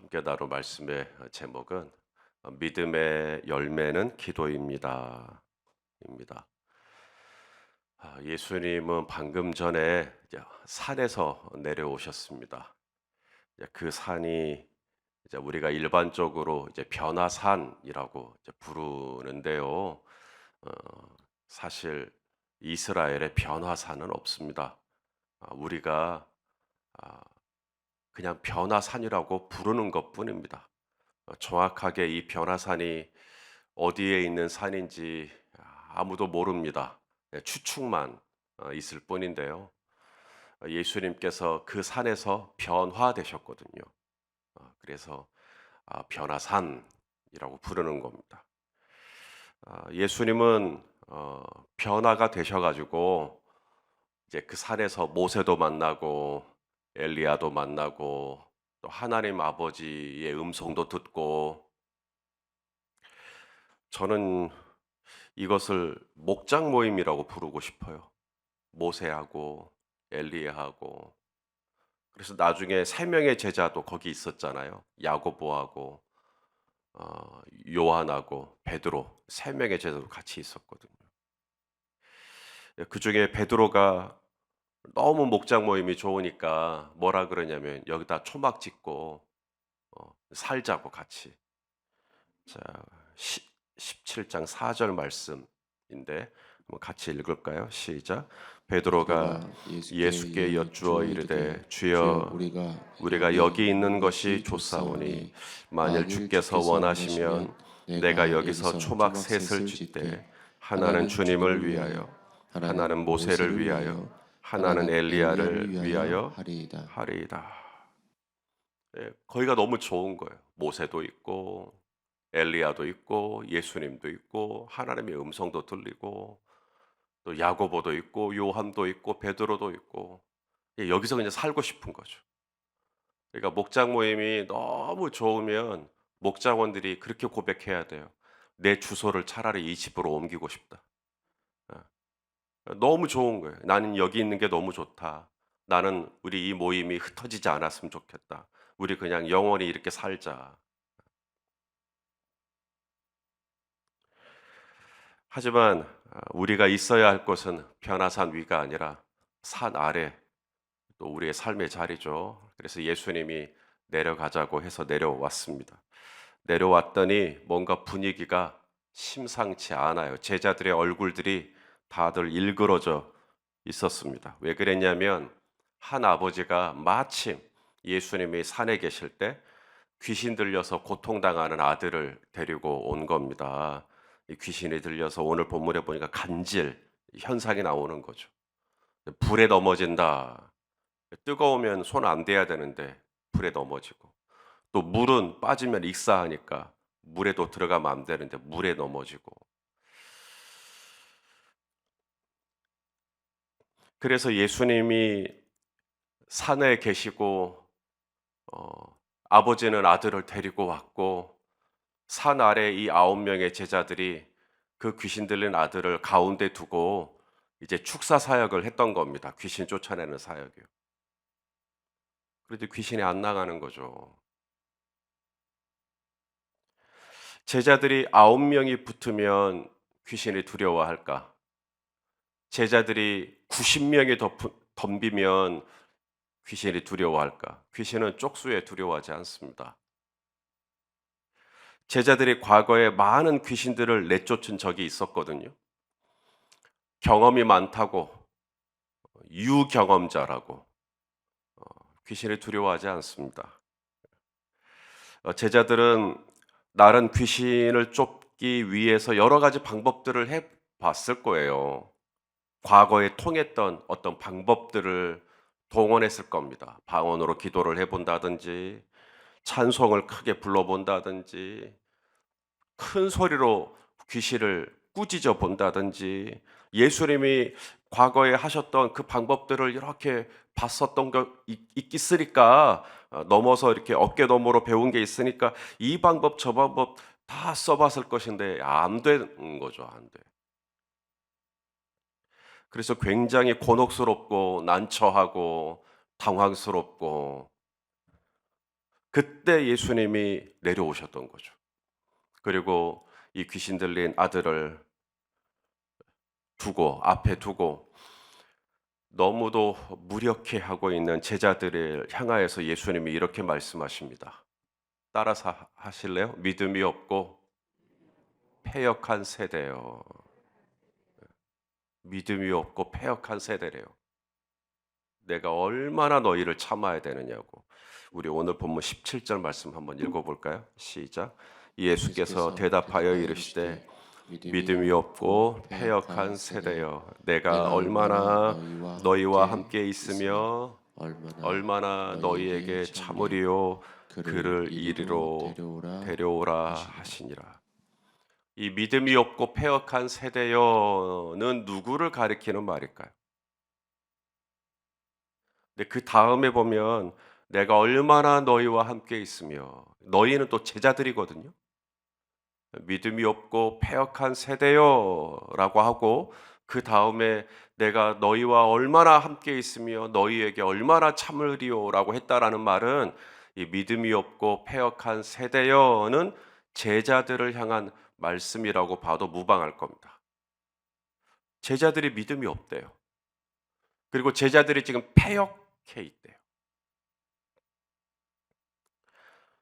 함께 나눌 말씀의 제목은 믿음의 열매는 기도입니다. 입니다. 예수님은 방금 전에 이제 산에서 내려오셨습니다. 이제 그 산이 이제 우리가 일반적으로 이제 변화산이라고 이제 부르는데요. 어, 사실 이스라엘에 변화산은 없습니다. 우리가 아, 그냥 변화산이라고 부르는 것뿐입니다. 정확하게 이 변화산이 어디에 있는 산인지 아무도 모릅니다. 추측만 있을 뿐인데요. 예수님께서 그 산에서 변화되셨거든요. 그래서 변화산이라고 부르는 겁니다. 예수님은 변화가 되셔가지고 이제 그 산에서 모세도 만나고 엘리야도 만나고 또 하나님 아버지의 음성도 듣고, 저는 이것을 목장 모임이라고 부르고 싶어요. 모세하고 엘리야하고. 그래서 나중에 세 명의 제자도 거기 있었잖아요. 야고보하고 요한하고 베드로, 세 명의 제자도 같이 있었거든요. 그 중에 베드로가 너무 목장 모임이 좋으니까 뭐라 그러냐면 여기다 초막 짓고 살자고 같이. 자, 17장 4절 말씀인데 한번 같이 읽을까요? 시작. 베드로가 베드로가 예수께 예수께 여쭈어 여쭈어 이르되 이르되 주여 주여 우리가 여기 여기 있는 있는 것이 것이 좋사오니 좋사오니 만일 만일 주께서 주께서 원하시면 원하시면 내가 내가 여기서 여기서 초막 초막 셋을 셋을 짓되 짓되 하나는 하나는 주님을 주님을 위하여 위하여 하나는 하나는 모세를 모세를 위하여 위하여 하나는 하나는 엘리야를 엘리야를 위하여 위하여 하리이다. 하리이다. 예, 거기가 너무 좋은 거예요. 모세도 있고 엘리야도 있고 예수님도 있고 하나님의 음성도 들리고 또 야고보도 있고 요한도 있고 베드로도 있고, 예, 여기서 그냥 살고 싶은 거죠. 그러니까 목장 모임이 너무 좋으면 목장원들이 그렇게 고백해야 돼요. 내 주소를 차라리 이 집으로 옮기고 싶다. 너무 좋은 거예요. 나는 여기 있는 게 너무 좋다. 나는 우리 이 모임이 흩어지지 않았으면 좋겠다. 우리 그냥 영원히 이렇게 살자. 하지만 우리가 있어야 할 곳은 변화산 위가 아니라 산 아래, 또 우리의 삶의 자리죠. 그래서 예수님이 내려가자고 해서 내려왔습니다. 내려왔더니 뭔가 분위기가 심상치 않아요. 제자들의 얼굴들이 다들 일그러져 있었습니다. 왜 그랬냐면 한 아버지가 마침 예수님이 산에 계실 때 귀신 들려서 고통당하는 아들을 데리고 온 겁니다. 이 귀신이 들려서 오늘 본문에 보니까 간질 현상이 나오는 거죠. 불에 넘어진다. 뜨거우면 손 안 대야 되는데 불에 넘어지고, 또 물은 빠지면 익사하니까 물에도 들어가면 안 되는데 물에 넘어지고. 그래서 예수님이 산에 계시고 아버지는 아들을 데리고 왔고, 산 아래 이 9명의 제자들이 그 귀신 들린 아들을 가운데 두고 이제 축사 사역을 했던 겁니다. 귀신 쫓아내는 사역이요. 그런데 귀신이 안 나가는 거죠. 제자들이 9명이 붙으면 귀신이 두려워할까? 제자들이 90명이 덤비면 귀신이 두려워할까? 귀신은 쪽수에 두려워하지 않습니다. 제자들이 과거에 많은 귀신들을 내쫓은 적이 있었거든요. 경험이 많다고, 유경험자라고 귀신을 두려워하지 않습니다. 제자들은 다른 귀신을 쫓기 위해서 여러 가지 방법들을 해 봤을 거예요. 과거에 통했던 어떤 방법들을 동원했을 겁니다. 방언으로 기도를 해 본다든지, 찬송을 크게 불러 본다든지, 큰 소리로 귀신을 꾸짖어 본다든지, 예수님이 과거에 하셨던 그 방법들을 이렇게 봤었던 거 있으니까, 넘어서 이렇게 어깨 너머로 배운 게 있으니까 이 방법 저 방법 다 써봤을 것인데 안 되는 거죠. 안 돼. 그래서 굉장히 곤혹스럽고 난처하고 당황스럽고, 그때 예수님이 내려오셨던 거죠. 그리고 이 귀신 들린 아들을 앞에 두고 너무도 무력해하고 있는 제자들을 향하여서 예수님이 이렇게 말씀하십니다. 따라서 하실래요? 믿음이 없고 패역한 세대요. 믿음이 없고 패역한 세대래요. 내가 얼마나 너희를 참아야 되느냐고. 우리 오늘 본문 17절 말씀 한번 읽어볼까요? 시작. 예수께서 대답하여 이르시되 믿음이 없고 패역한 세대여, 내가 얼마나 너희와 함께 있으며 얼마나 너희에게 참으리요 그를 이리로 데려오라 하시니라. 이 믿음이 없고 패역한 세대여는 누구를 가리키는 말일까요? 근데 그 다음에 보면 내가 얼마나 너희와 함께 있으며, 너희는 또 제자들이거든요. 믿음이 없고 패역한 세대여라고 하고 그 다음에 내가 너희와 얼마나 함께 있으며 너희에게 얼마나 참으리요라고 했다라는 말은 이 믿음이 없고 패역한 세대여는 제자들을 향한 말씀이라고 봐도 무방할 겁니다. 제자들이 믿음이 없대요. 그리고 제자들이 지금 패역해 있대요.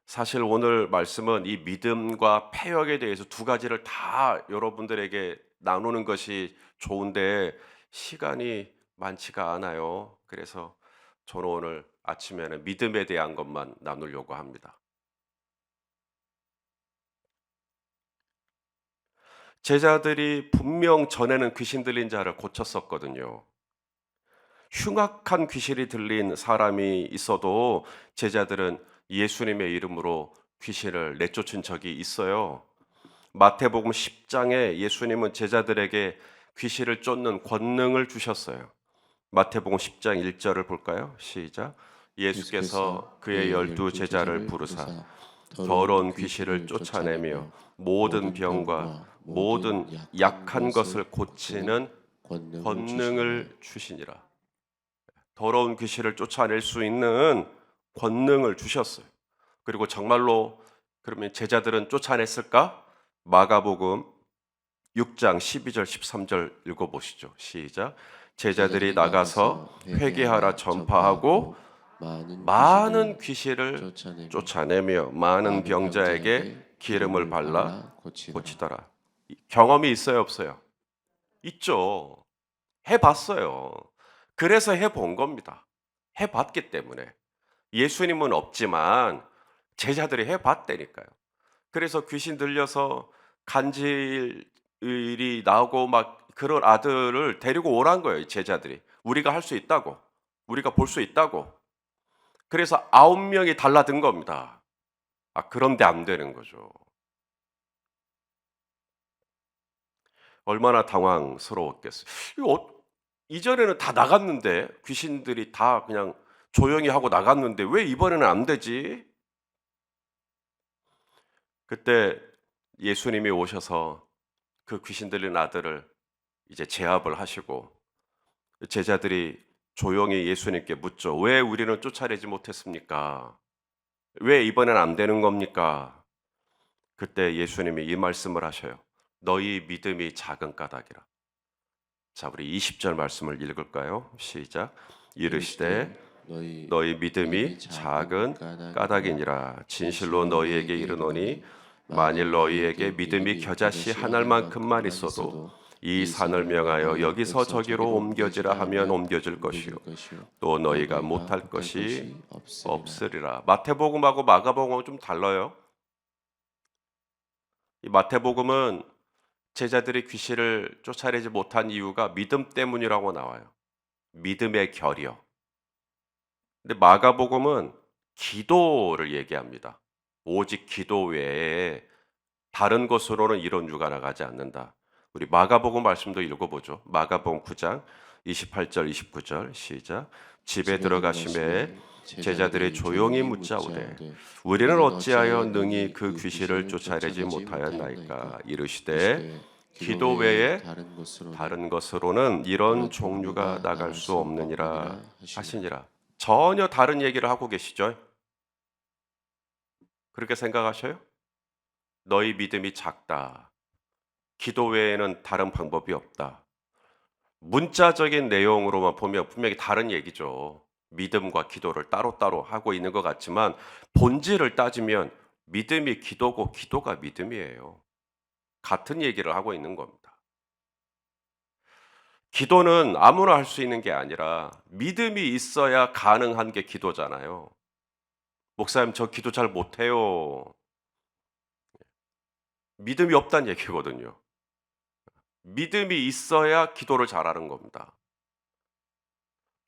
사실 오늘 말씀은 이 믿음과 패역에 대해서 두 가지를 다 여러분들에게 나누는 것이 좋은데 시간이 많지가 않아요. 그래서 저는 오늘 아침에는 믿음에 대한 것만 나누려고 합니다. 제자들이 분명 전에는 귀신 들린 자를 고쳤었거든요. 흉악한 귀신이 들린 사람이 있어도 제자들은 예수님의 이름으로 귀신을 내쫓은 적이 있어요. 마태복음 10장에 예수님은 제자들에게 귀신을 쫓는 권능을 주셨어요. 마태복음 10장 1절을 볼까요? 시작. 예수께서 그의 12 제자를 부르사 더러운 귀신을 쫓아내며 모든 병과 모든 약한 것을 고치는 권능을 주시니라. 더러운 귀신을 쫓아낼 수 있는 권능을 주셨어요. 그리고 정말로 그러면 제자들은 쫓아냈을까? 마가복음 6장 12절 13절 읽어보시죠. 시작. 제자들이 나가서 회개하라 전파하고 많은 귀신을 쫓아내며 많은 병자에게 기름을 발라 고치더라. 경험이 있어요, 없어요? 있죠. 해봤어요. 그래서 해본 겁니다. 해봤기 때문에. 예수님은 없지만 제자들이 해봤다니까요. 그래서 귀신 들려서 간질이 나오고 막 그런 아들을 데리고 오란 거예요, 제자들이. 우리가 할 수 있다고. 우리가 볼 수 있다고. 그래서 9명이 달라든 겁니다. 그런데 안 되는 거죠. 얼마나 당황스러웠겠어요. 이전에는 다 나갔는데, 귀신들이 다 그냥 조용히 하고 나갔는데 왜 이번에는 안 되지? 그때 예수님이 오셔서 그 귀신 들린 아들을 이제 제압을 하시고 제자들이 조용히 예수님께 묻죠. 왜 우리는 쫓아내지 못했습니까? 왜 이번엔 안 되는 겁니까? 그때 예수님이 이 말씀을 하셔요. 너희 믿음이 작은 까닭이라. 자, 우리 20절 말씀을 읽을까요? 시작. 이르시되 너희 믿음이 작은 까닭이니라. 진실로 너희에게 이르노니 만일 너희에게 믿음이 겨자씨 한 알만큼만 있어도 이 산을 명하여 여기서 저기로 옮겨지라 하면 옮겨질 것이요 또 너희가 못할 것이 없으리라. 마태복음하고 마가복음은 좀 달라요. 이 마태복음은 제자들이 귀신을 쫓아내지 못한 이유가 믿음 때문이라고 나와요. 믿음의 결이요. 근데 마가복음은 기도를 얘기합니다. 오직 기도 외에 다른 것으로는 이런 유가 나가지 않는다. 우리 마가복음 말씀도 읽어보죠. 마가복음 9장 28절 29절 시작. 집에 들어가심에 제자들이 조용히 묻자오되 우리는 어찌하여 능히 그 귀신을 쫓아내지 못하였나이까. 이르시되 기도 외에 다른 것으로는 이런 종류가 나갈 수 없느니라 하시니라. 전혀 다른 얘기를 하고 계시죠. 그렇게 생각하셔요? 너희 믿음이 작다. 기도 외에는 다른 방법이 없다. 문자적인 내용으로만 보면 분명히 다른 얘기죠. 믿음과 기도를 따로따로 하고 있는 것 같지만 본질을 따지면 믿음이 기도고 기도가 믿음이에요. 같은 얘기를 하고 있는 겁니다. 기도는 아무나 할 수 있는 게 아니라 믿음이 있어야 가능한 게 기도잖아요. 목사님, 저 기도 잘 못해요. 믿음이 없다는 얘기거든요. 믿음이 있어야 기도를 잘하는 겁니다.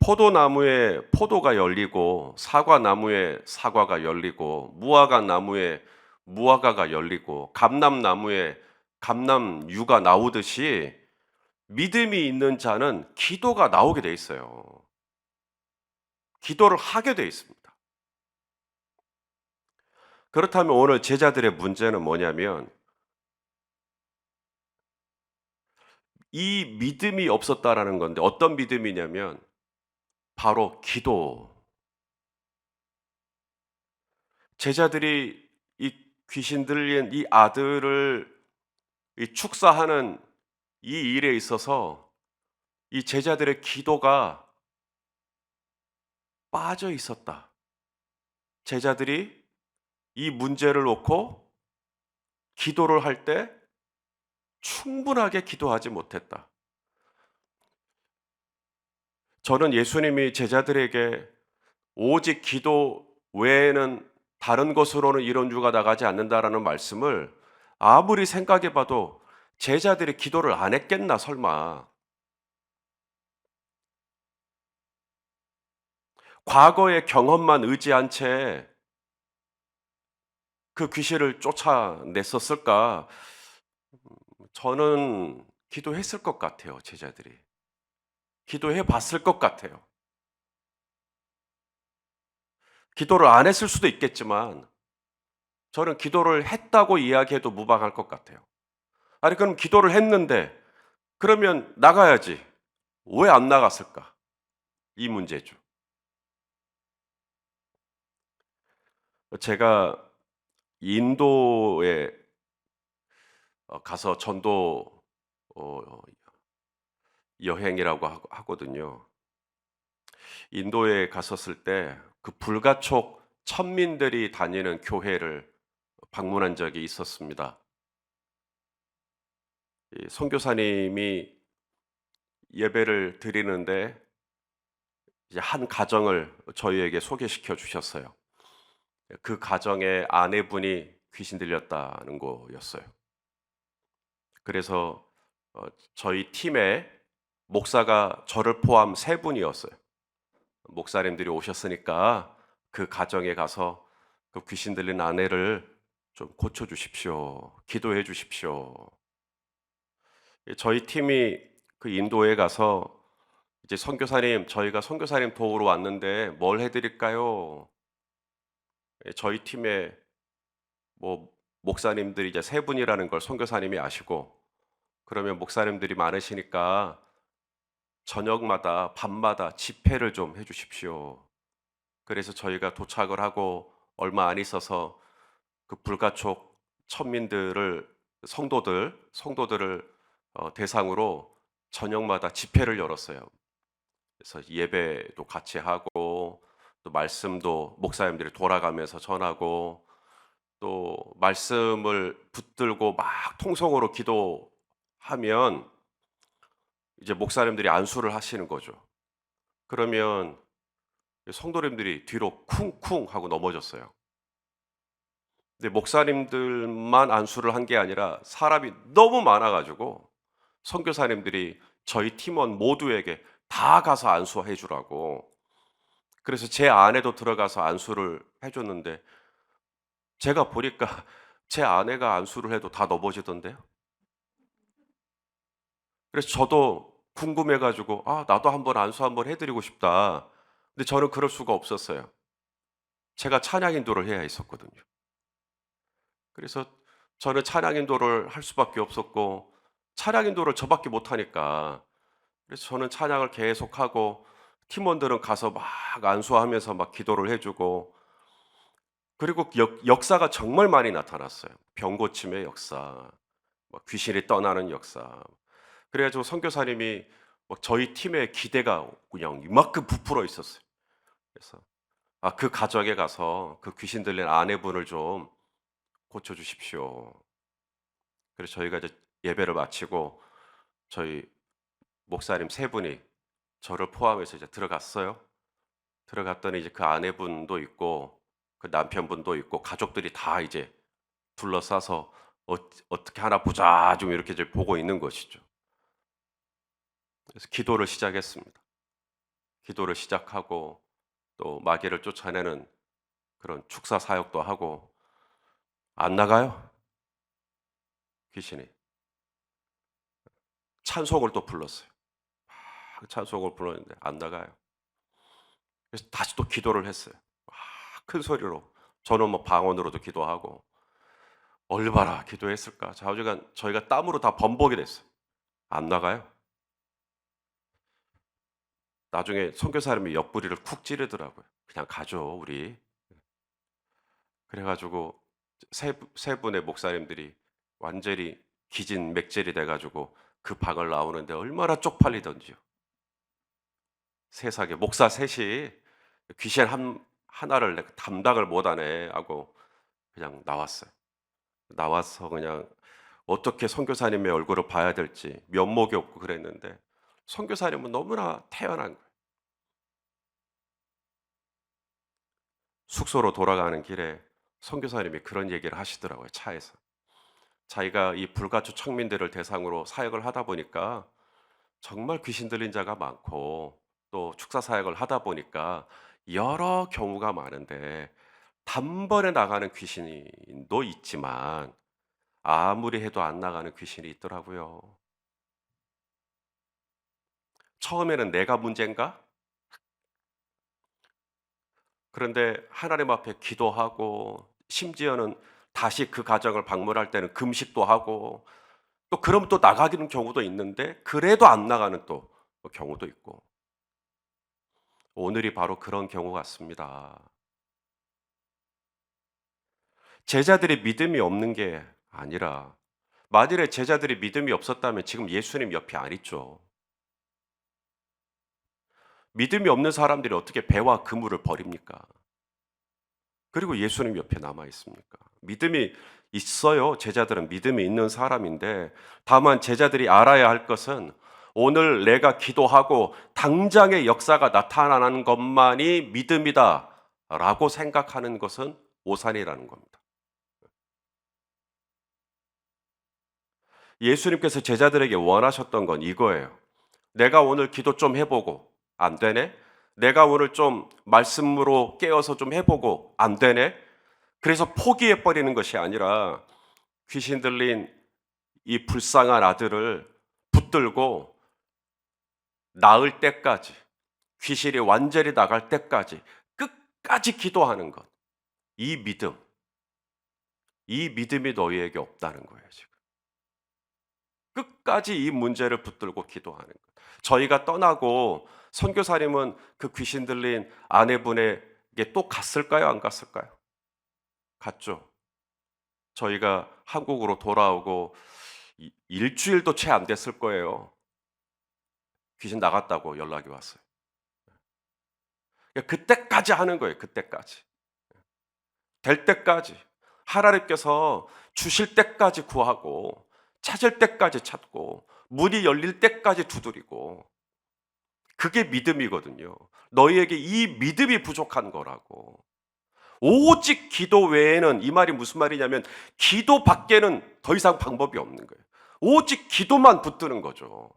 포도나무에 포도가 열리고 사과나무에 사과가 열리고 무화과 나무에 무화과가 열리고 감람나무에 감람유가 나오듯이 믿음이 있는 자는 기도가 나오게 돼 있어요. 기도를 하게 돼 있습니다. 그렇다면 오늘 제자들의 문제는 뭐냐면 이 믿음이 없었다라는 건데 어떤 믿음이냐면 바로 기도. 제자들이 이 귀신 들린 이 아들을 이 축사하는 이 일에 있어서 이 제자들의 기도가 빠져 있었다. 제자들이 이 문제를 놓고 기도를 할 때 충분하게 기도하지 못했다. 저는 예수님이 제자들에게 오직 기도 외에는 다른 것으로는 이런 유가 나가지 않는다라는 말씀을 아무리 생각해 봐도 제자들이 기도를 안 했겠나 설마. 과거의 경험만 의지한 채 그 귀신을 쫓아냈었을까? 저는 기도했을 것 같아요, 제자들이. 기도해 봤을 것 같아요. 기도를 안 했을 수도 있겠지만 저는 기도를 했다고 이야기해도 무방할 것 같아요. 아니 그럼 기도를 했는데 그러면 나가야지. 왜 안 나갔을까? 이 문제죠. 제가 인도에 가서 전도 어 여행이라고 하거든요. 인도에 갔었을 때 그 불가촉 천민들이 다니는 교회를 방문한 적이 있었습니다. 이 선교사님이 예배를 드리는데 이제 한 가정을 저희에게 소개시켜 주셨어요. 그 가정의 아내분이 귀신 들렸다는 거였어요. 그래서 저희 팀에 목사가 저를 포함 세 분이었어요. 목사님들이 오셨으니까 그 가정에 가서 그 귀신 들린 아내를 좀 고쳐 주십시오. 기도해 주십시오. 저희 팀이 그 인도에 가서 이제 선교사님, 저희가 선교사님 도우러 왔는데 뭘 해드릴까요? 저희 팀에 뭐 목사님들이 이제 세 분이라는 걸 선교사님이 아시고 그러면 목사님들이 많으시니까 저녁마다 밤마다 집회를 좀 해주십시오. 그래서 저희가 도착을 하고 얼마 안 있어서 그 불가촉 천민들을 성도들을 대상으로 저녁마다 집회를 열었어요. 그래서 예배도 같이 하고 또 말씀도 목사님들이 돌아가면서 전하고 또 말씀을 붙들고 막 통성으로 기도하면 이제 목사님들이 안수를 하시는 거죠. 그러면 성도님들이 뒤로 쿵쿵 하고 넘어졌어요. 근데 목사님들만 안수를 한 게 아니라 사람이 너무 많아 가지고 선교사님들이 저희 팀원 모두에게 다 가서 안수해 주라고. 그래서 제 아내도 들어가서 안수를 해 줬는데 제가 보니까 제 아내가 안수를 해도 다 넘어지던데요. 그래서 저도 궁금해 가지고 '아 나도 한번 안수 한번 해 드리고 싶다.' 근데 저는 그럴 수가 없었어요. 제가 찬양 인도를 해야 했었거든요. 그래서 저는 찬양 인도를 할 수밖에 없었고 찬양 인도를 저밖에 못 하니까 그래서 저는 찬양을 계속하고 팀원들은 가서 막 안수하면서 막 기도를 해 주고 그리고 역사가 정말 많이 나타났어요. 병 고침의 역사, 뭐 귀신이 떠나는 역사. 그래 가지고 선교사님이 막 저희 팀의 기대가 그냥 이만큼 부풀어 있었어요. 그래서 그 가정에 가서 그 귀신 들린 아내분을 좀 고쳐 주십시오. 그래서 저희가 이제 예배를 마치고 저희 목사님 세 분이 저를 포함해서 이제 들어갔어요. 들어갔더니 이제 그 아내분도 있고 그 남편분도 있고 가족들이 다 이제 둘러싸서 어떻게 하나 보자 좀 이렇게 이제 보고 있는 것이죠. 그래서 기도를 시작했습니다. 기도를 시작하고 또 마귀를 쫓아내는 그런 축사 사역도 하고 안 나가요. 귀신이. 찬송을 또 불렀어요. 찬송을 불렀는데 안 나가요. 그래서 다시 또 기도를 했어요. 큰 소리로. 저는 뭐 방언으로도 기도하고 얼마나 기도했을까. 좌우지간 저희가 땀으로 다 범벅이 됐어요. 안 나가요. 나중에 선교사님이 옆구리를 쿡 찌르더라고요. "그냥 가죠, 우리." 그래 가지고 세 분의 목사님들이 완전히 기진맥질이 돼 가지고 그 방을 나오는데 얼마나 쪽팔리던지요. 세상에 목사 셋이 귀신 하나를 내가 담당을 못 하네 하고 그냥 나왔어요. 나와서 그냥 어떻게 선교사님의 얼굴을 봐야 될지 면목이 없고 그랬는데 선교사님은 너무나 태연한 거예요. 숙소로 돌아가는 길에 선교사님이 그런 얘기를 하시더라고요, 차에서. 자기가 이 불가초 청민들을 대상으로 사역을 하다 보니까 정말 귀신 들린 자가 많고 또 축사 사역을 하다 보니까 여러 경우가 많은데 단번에 나가는 귀신도 있지만 아무리 해도 안 나가는 귀신이 있더라고요. 처음에는 내가 문제인가? 그런데 하나님 앞에 기도하고 심지어는 다시 그 가정을 방문할 때는 금식도 하고 또 그럼 또 나가기는 경우도 있는데 그래도 안 나가는 또 경우도 있고 오늘이 바로 그런 경우 같습니다. 제자들이 믿음이 없는 게 아니라 만일에 제자들이 믿음이 없었다면 지금 예수님 옆에 안 있죠. 믿음이 없는 사람들이 어떻게 배와 그물을 버립니까? 그리고 예수님 옆에 남아 있습니까? 믿음이 있어요. 제자들은 믿음이 있는 사람인데 다만 제자들이 알아야 할 것은 오늘 내가 기도하고 당장의 역사가 나타나는 것만이 믿음이다라고 생각하는 것은 오산이라는 겁니다. 예수님께서 제자들에게 원하셨던 건 이거예요. 내가 오늘 기도 좀 해보고 안 되네? 내가 오늘 좀 말씀으로 깨어서 좀 해보고 안 되네? 그래서 포기해버리는 것이 아니라 귀신 들린 이 불쌍한 아들을 붙들고 나을 때까지 귀신이 완전히 나갈 때까지 끝까지 기도하는 것. 이 믿음, 이 믿음이 너희에게 없다는 거예요, 지금. 끝까지 이 문제를 붙들고 기도하는 것. 저희가 떠나고 선교사님은 그 귀신 들린 아내분에게 또 갔을까요? 안 갔을까요? 갔죠. 저희가 한국으로 돌아오고 일주일도 채 안 됐을 거예요. 귀신 나갔다고 연락이 왔어요. 그러니까 그때까지 하는 거예요. 그때까지. 될 때까지. 하나님께서 주실 때까지 구하고 찾을 때까지 찾고 문이 열릴 때까지 두드리고 그게 믿음이거든요. 너희에게 이 믿음이 부족한 거라고. 오직 기도 외에는 이 말이 무슨 말이냐면 기도 밖에는 더 이상 방법이 없는 거예요. 오직 기도만 붙드는 거죠.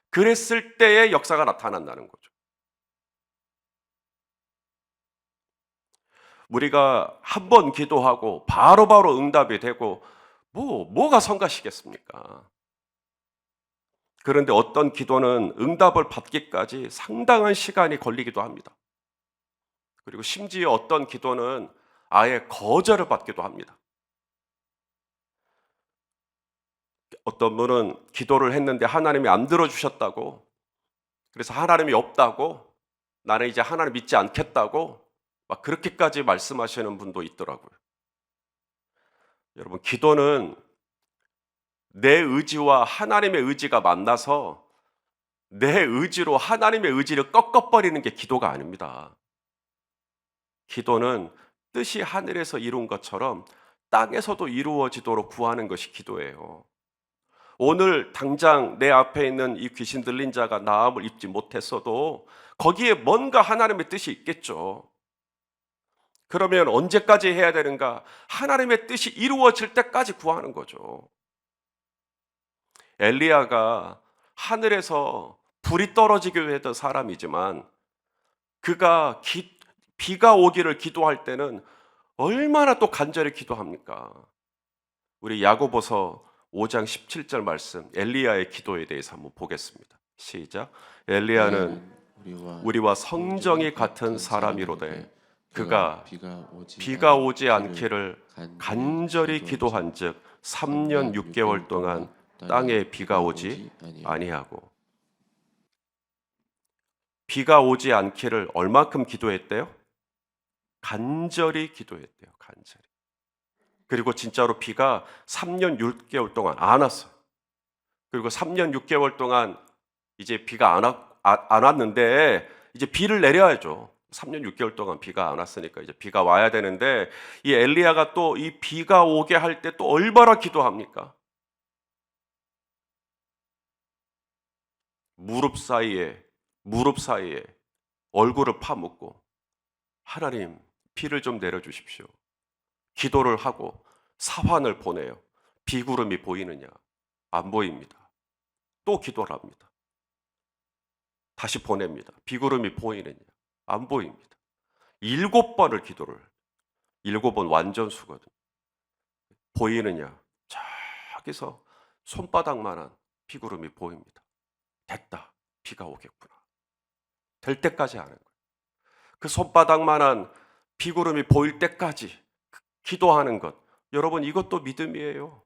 그랬을 때의 역사가 나타난다는 거죠. 우리가 한 번 기도하고 바로바로 응답이 되고 뭐가 성가시겠습니까? 그런데 어떤 기도는 응답을 받기까지 상당한 시간이 걸리기도 합니다. 그리고 심지어 어떤 기도는 아예 거절을 받기도 합니다. 어떤 분은 기도를 했는데 하나님이 안 들어주셨다고, 그래서 하나님이 없다고, 나는 이제 하나님 믿지 않겠다고 막 그렇게까지 말씀하시는 분도 있더라고요. 여러분, 기도는 내 의지와 하나님의 의지가 만나서 내 의지로 하나님의 의지를 꺾어버리는 게 기도가 아닙니다. 기도는 뜻이 하늘에서 이룬 것처럼 땅에서도 이루어지도록 구하는 것이 기도예요. 오늘 당장 내 앞에 있는 이 귀신 들린 자가 나음을 입지 못했어도 거기에 뭔가 하나님의 뜻이 있겠죠. 그러면 언제까지 해야 되는가? 하나님의 뜻이 이루어질 때까지 구하는 거죠. 엘리야가 하늘에서 불이 떨어지기로 했던 사람이지만 그가 비가 오기를 기도할 때는 얼마나 또 간절히 기도합니까? 우리 야고보서 5장 17절 말씀 엘리야의 기도에 대해서 한번 보겠습니다. 시작. 엘리야는 우리와 성정이 같은 사람이로되 그가 비가 오지 않기를 간절히 기도한즉 3년 6개월 동안 땅에 비가 오지 아니하고. 비가 오지 않기를 얼마큼 기도했대요? 간절히 기도했대요. 간절히. 그리고 진짜로 비가 3년 6개월 동안 안 왔어요. 그리고 3년 6개월 동안 이제 비가 안 왔는데 이제 비를 내려야죠. 3년 6개월 동안 비가 안 왔으니까 이제 비가 와야 되는데 이 엘리야가 또 이 비가 오게 할 때 또 얼마나 기도합니까? 무릎 사이에 얼굴을 파묻고 하나님 비를 좀 내려주십시오. 기도를 하고 사환을 보내요. 비구름이 보이느냐? 안 보입니다. 또 기도를 합니다. 다시 보냅니다. 비구름이 보이느냐? 안 보입니다. 7번을 기도를 7번 완전수거든. 보이느냐? 저기서 손바닥만한 비구름이 보입니다. 됐다. 비가 오겠구나. 될 때까지 하는 거예요. 그 손바닥만한 비구름이 보일 때까지 기도하는 것. 여러분, 이것도 믿음이에요.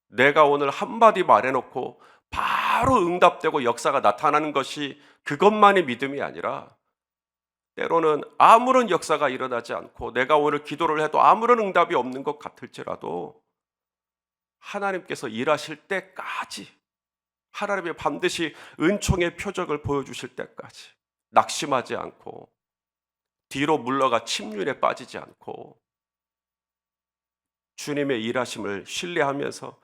내가 오늘 한마디 말해놓고 바로 응답되고 역사가 나타나는 것이 그것만이 믿음이 아니라 때로는 아무런 역사가 일어나지 않고 내가 오늘 기도를 해도 아무런 응답이 없는 것 같을지라도 하나님께서 일하실 때까지 하나님이 반드시 은총의 표적을 보여주실 때까지 낙심하지 않고 뒤로 물러가 침륜에 빠지지 않고 주님의 일하심을 신뢰하면서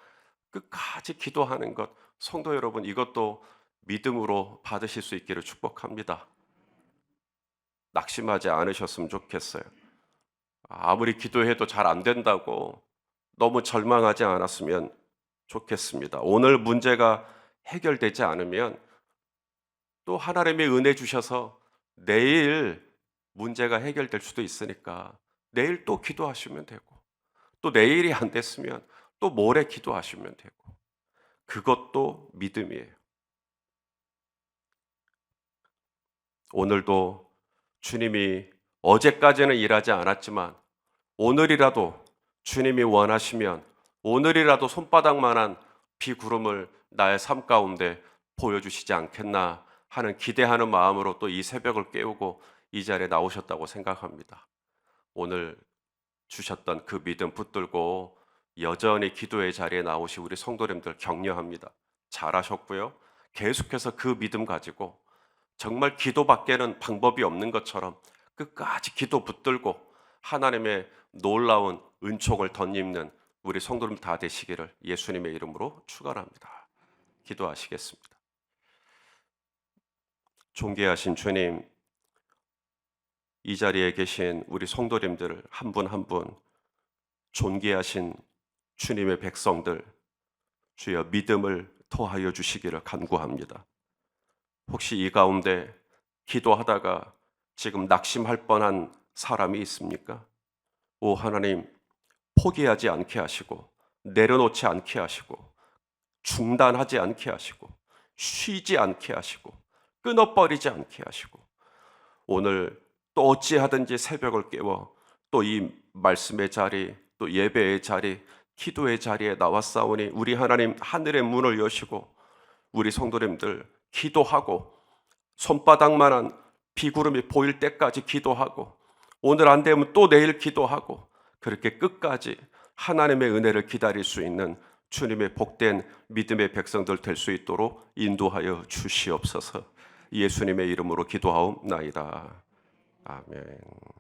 끝까지 기도하는 것, 성도 여러분, 이것도 믿음으로 받으실 수 있기를 축복합니다. 낙심하지 않으셨으면 좋겠어요. 아무리 기도해도 잘 안 된다고 너무 절망하지 않았으면 좋겠습니다. 오늘 문제가 해결되지 않으면 또 하나님의 은혜 주셔서 내일 문제가 해결될 수도 있으니까 내일 또 기도하시면 되고 또 내일이 안 됐으면 또 모레 기도하시면 되고 그것도 믿음이에요. 오늘도 주님이 어제까지는 일하지 않았지만 오늘이라도 주님이 원하시면 오늘이라도 손바닥만한 비구름을 나의 삶 가운데 보여주시지 않겠나 하는 기대하는 마음으로 또 이 새벽을 깨우고 이 자리에 나오셨다고 생각합니다. 오늘 주셨던 그 믿음 붙들고 여전히 기도의 자리에 나오신 우리 성도님들 격려합니다. 잘하셨고요. 계속해서 그 믿음 가지고 정말 기도밖에는 방법이 없는 것처럼 끝까지 기도 붙들고 하나님의 놀라운 은총을 덧입는 우리 성도님 다 되시기를 예수님의 이름으로 축원합니다. 기도하시겠습니다. 존귀하신 주님, 이 자리에 계신 우리 성도님들 한 분 한 분 존귀하신 주님의 백성들 주여 믿음을 더하여 주시기를 간구합니다. 혹시 이 가운데 기도하다가 지금 낙심할 뻔한 사람이 있습니까? 오 하나님, 포기하지 않게 하시고 내려놓지 않게 하시고 중단하지 않게 하시고 쉬지 않게 하시고 끊어버리지 않게 하시고 오늘 또 어찌하든지 새벽을 깨워 또 이 말씀의 자리 또 예배의 자리 기도의 자리에 나왔사오니 우리 하나님 하늘의 문을 여시고 우리 성도님들 기도하고 손바닥만한 비구름이 보일 때까지 기도하고 오늘 안 되면 또 내일 기도하고 그렇게 끝까지 하나님의 은혜를 기다릴 수 있는 주님의 복된 믿음의 백성들 될 수 있도록 인도하여 주시옵소서. 예수님의 이름으로 기도하옵나이다. 아멘.